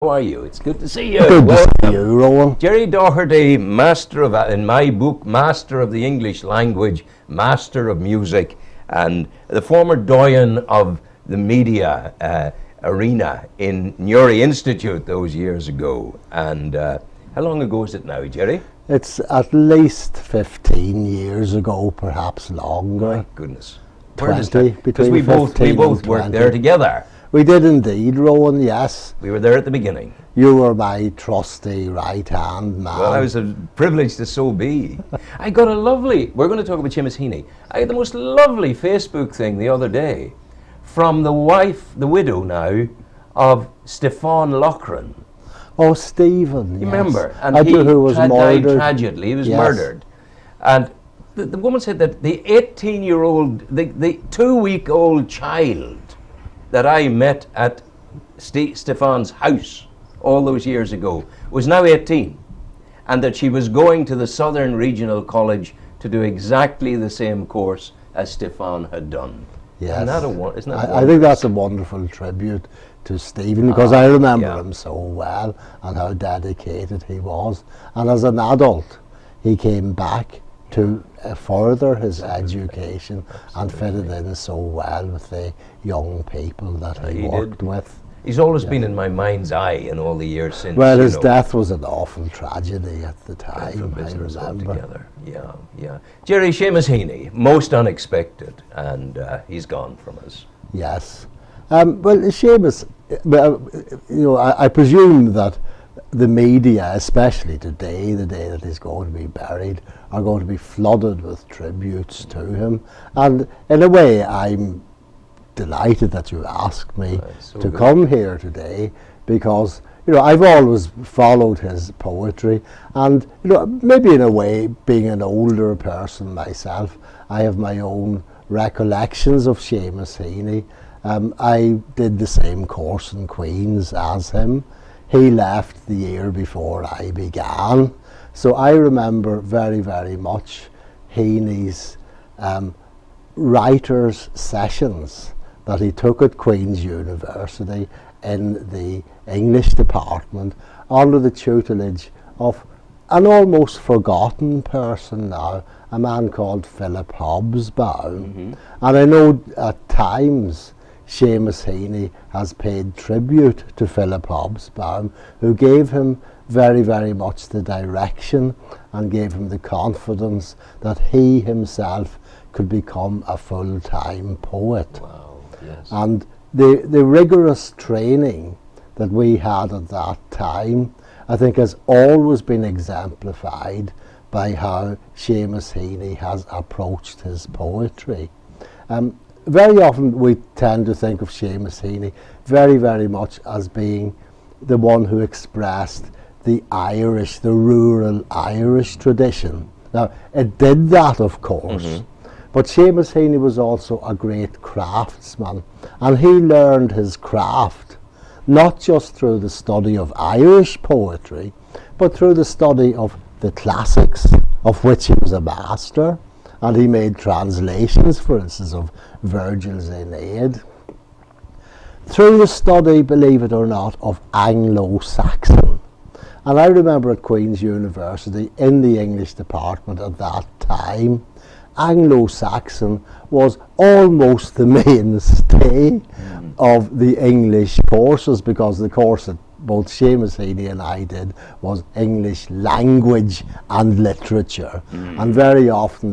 How are you? It's good to see you. Good to see you, Rowan. Gerry Doherty, master of, in my book, master of the English language, master of music, and the former doyen of the media arena in Newry Institute those years ago. And how long ago is it now, Gerry? It's at least 15 years ago, perhaps longer. My goodness. 20, because we both worked there together. We did indeed, Rowan, yes. We were there at the beginning. You were my trusty right-hand man. Well, I was privileged to so be. I got a lovely, we're going to talk about Seamus Heaney. I had the most lovely Facebook thing the other day from the wife, the widow now, of Stefan Lochran. Oh, Stephen, You yes. remember? And I do, who was died murdered. tragically. He was Yes. murdered. And the woman said that the 18-year-old, the 2-week-old child that I met at Stefan's house all those years ago was now 18, and that she was going to the Southern Regional College to do exactly the same course as Stefan had done. Yes. Isn't that I think that's a wonderful tribute to Stephen, because I remember him so well and how dedicated he was. And as an adult, he came back to further his education and fitted in so well with the young people that he worked with. He's always been in my mind's eye in all the years since. Well, his death was an awful tragedy at the time, I remember. Altogether. Yeah. Gerry, Seamus Heaney, most unexpected, and he's gone from us. Yes. Well, Seamus, I presume that the media, especially today, the day that he's going to be buried, are going to be flooded with tributes to him. And in a way, I'm delighted that you asked me to come here today, because I've always followed his poetry, and maybe in a way, being an older person myself, I have my own recollections of Seamus Heaney. I did the same course in Queen's as him. He left the year before I began, so I remember very, very much Heaney's writers' sessions that he took at Queen's University in the English department under the tutelage of an almost forgotten person now, a man called Philip Hobsbawm. And I know at times Seamus Heaney has paid tribute to Philip Hobsbawm, who gave him very, very much the direction and gave him the confidence that he himself could become a full-time poet. Wow, yes. And the rigorous training that we had at that time, I think, has always been exemplified by how Seamus Heaney has approached his poetry. Very often we tend to think of Seamus Heaney very, very much as being the one who expressed the Irish, the rural Irish tradition. Now, it did that, of course, but Seamus Heaney was also a great craftsman, and he learned his craft not just through the study of Irish poetry, but through the study of the classics, of which he was a master. And he made translations, for instance, of Virgil's Aeneid. Through the study, believe it or not, of Anglo-Saxon. And I remember at Queen's University, in the English department at that time, Anglo-Saxon was almost the mainstay of the English courses, because the course that both Seamus Heaney and I did was English language and literature, and very often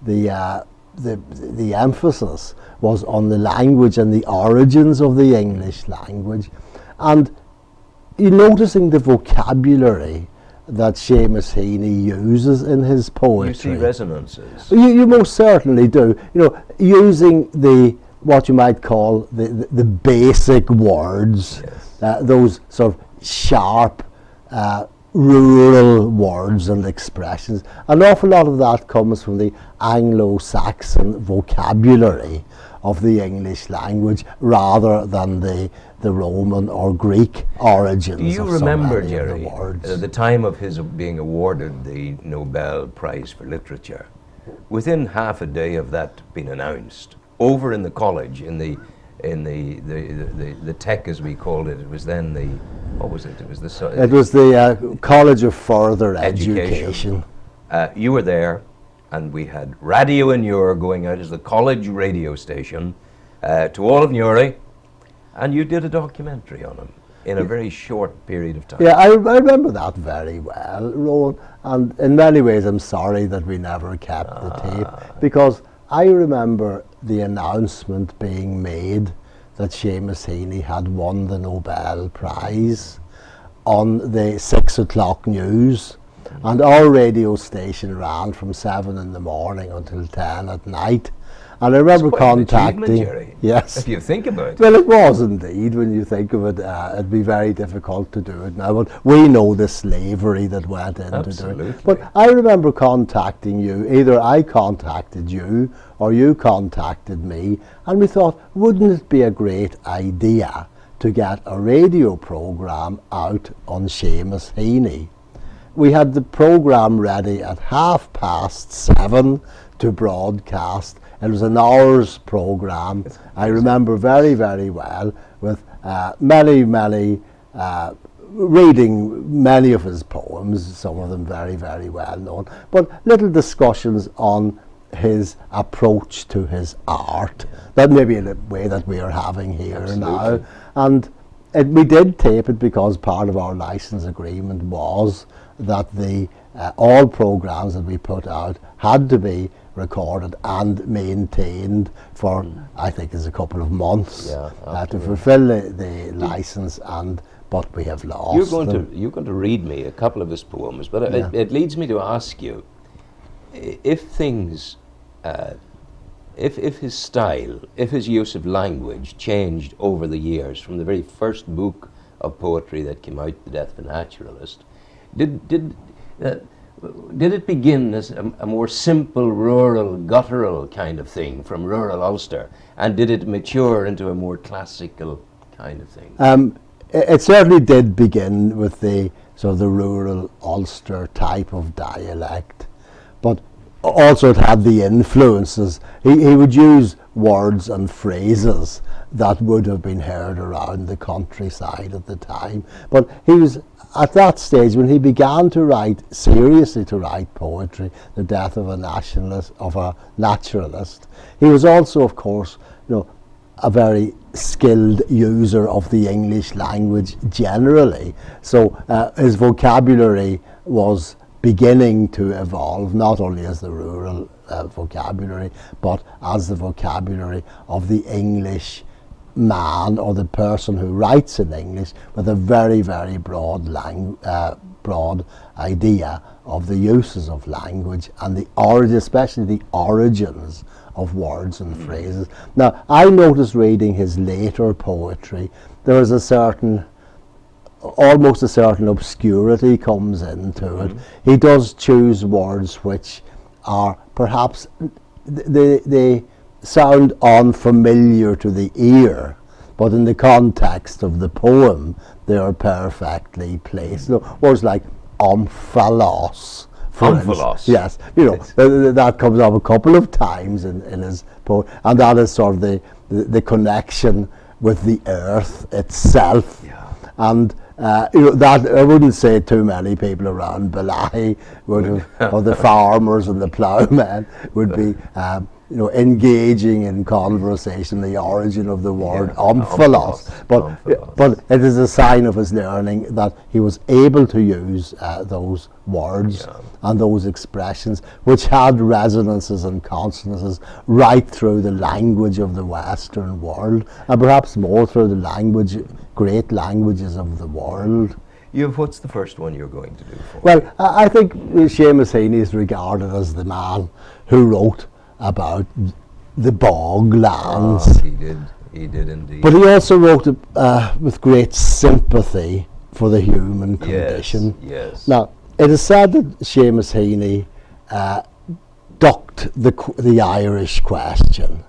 the emphasis was on the language and the origins of the English language. And noticing the vocabulary that Seamus Heaney uses in his poetry. You see resonances. You most certainly do. Using what you might call the basic words, those sort of sharp, rural words and expressions. An awful lot of that comes from the Anglo-Saxon vocabulary of the English language, rather than the Roman or Greek origins. Do you of remember, so many Gerry, of the words. at the time of his being awarded the Nobel Prize for Literature, within half a day of that being announced, over in the college, in the in the tech, as we called it. It was then the, what was it? It was It was the College of Further Education. You were there, and we had Radio in Newry going out as the college radio station to all of Newry, and you did a documentary on him in a very short period of time. Yeah, I remember that very well, Rowan, and in many ways I'm sorry that we never kept the tape, because I remember the announcement being made that Seamus Heaney had won the Nobel Prize on the 6 o'clock news, and our radio station ran from 7 in the morning until 10 at night. And I remember contacting, Gerry, yes, if you think about it. Well, it was indeed. When you think of it, it'd be very difficult to do it now. But we know the slavery that went into doing it. But I remember contacting you. Either I contacted you or you contacted me, and we thought, wouldn't it be a great idea to get a radio program out on Seamus Heaney? We had the program ready at 7:30 to broadcast. It was an hour's program. I remember very, very well, with many reading many of his poems, some of them very, very well known, but little discussions on his approach to his art. That may be in a way that we are having here now. And we did tape it because part of our license agreement was that all programs that we put out had to be recorded and maintained for, I think, is a couple of months to fulfill the license, but we have lost You're going to read me a couple of his poems, but it leads me to ask you if things, if his style, if his use of language changed over the years from the very first book of poetry that came out, The Death of a Naturalist. Did it begin as a more simple, rural, guttural kind of thing from rural Ulster, and did it mature into a more classical kind of thing? It certainly did begin with the sort of the rural Ulster type of dialect, but also it had the influences. He would use words and phrases that would have been heard around the countryside at the time, but he was at that stage when he began to write seriously, to write poetry, The Death of a Naturalist. He was also, of course, a very skilled user of the English language generally. So his vocabulary was beginning to evolve, not only as the rural vocabulary, but as the vocabulary of the English man or the person who writes in English, with a very, very broad idea of the uses of language and the origin, especially the origins of words and phrases. Now, I noticed reading his later poetry, there is almost a certain obscurity comes into it. He does choose words which are perhaps they sound unfamiliar to the ear, but in the context of the poem they are perfectly placed. Words like omphalos, for instance. Yes, that comes up a couple of times in his poem, and that is sort of the connection with the earth itself. And that I wouldn't say too many people around Balahi would have, or the farmers and the ploughmen would be engaging in conversation, the origin of the word omphalos. But it is a sign of his learning that he was able to use those words and those expressions, which had resonances and consonances right through the language of the Western world, and perhaps more through the great languages of the world. What's the first one you're going to do for? Well, I think Seamus Heaney is regarded as the man who wrote about the bog lands. He did indeed. But he also wrote with great sympathy for the human condition. Yes. Now, it is said that Seamus Heaney ducked the Irish question,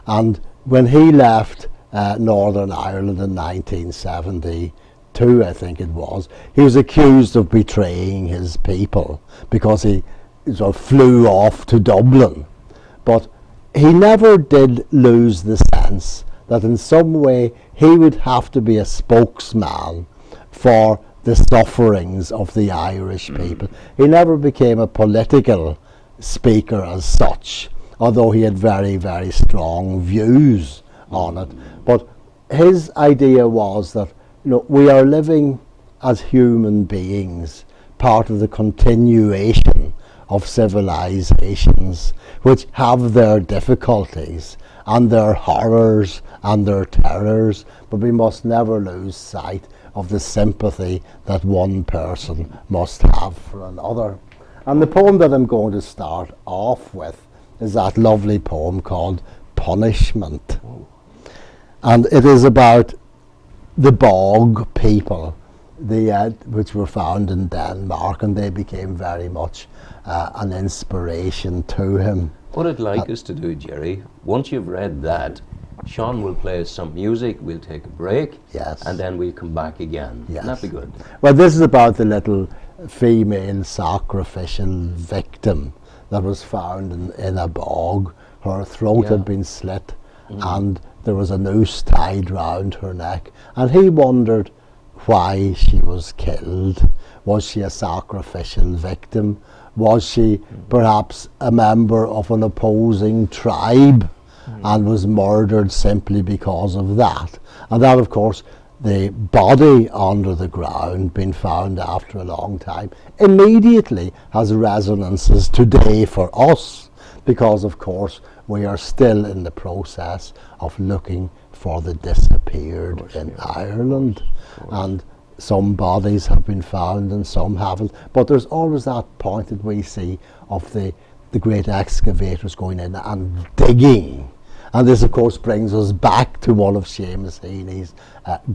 and when he left Northern Ireland in 1972, I think it was, he was accused of betraying his people because he sort of flew off to Dublin. But he never did lose the sense that in some way he would have to be a spokesman for the sufferings of the Irish people. He never became a political speaker as such, although he had very, very strong views on it. But his idea was that, you know, we are living as human beings, part of the continuation of civilizations which have their difficulties and their horrors and their terrors, but we must never lose sight of the sympathy that one person must have for another. And the poem that I'm going to start off with is that lovely poem called Punishment. And it is about the bog people, which were found in Denmark, and they became very much an inspiration to him. What I'd like us to do, Gerry, once you've read that, Sean will play us some music, we'll take a break, yes, and then we'll come back again. Yes. That'd be good. Well, this is about the little female sacrificial victim that was found in a bog. Her throat had been slit, and there was a noose tied round her neck, and he wondered why she was killed. Was she a sacrificial victim? Was she perhaps a member of an opposing tribe and was murdered simply because of that? And that, of course, the body under the ground, being found after a long time, immediately has resonances today for us, because of course we are still in the process of looking for the disappeared in Ireland, and some bodies have been found and some haven't, but there's always that point that we see of the great excavators going in and digging. And this, of course, brings us back to one of Seamus Heaney's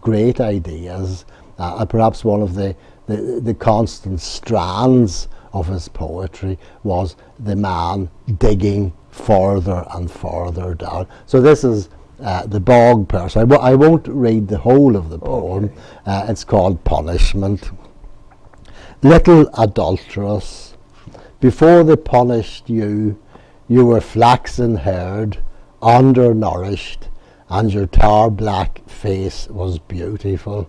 great ideas, and perhaps one of the constant strands of his poetry was the man digging further and further down. So this is the bog person. I won't read the whole of the poem. It's called Punishment. Little adulteress, before they punished you, you were flaxen-haired, undernourished, and your tar-black face was beautiful.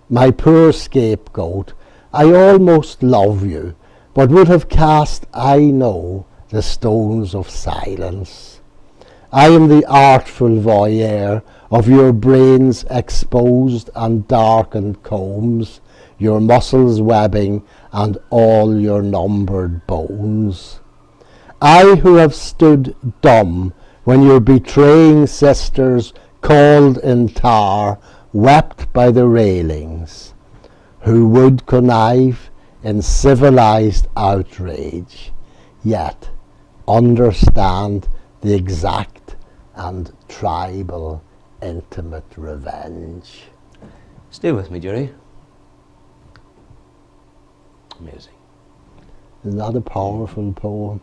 My poor scapegoat, I almost love you, but would have cast, I know, the stones of silence. I am the artful voyeur of your brain's exposed and darkened combs, your muscles webbing, and all your numbered bones. I who have stood dumb when your betraying sisters, called in tar, wept by the railings, who would connive in civilized outrage, yet understand the exact and tribal intimate revenge. Stay with me, Gerry. Amazing. Isn't that a powerful poem?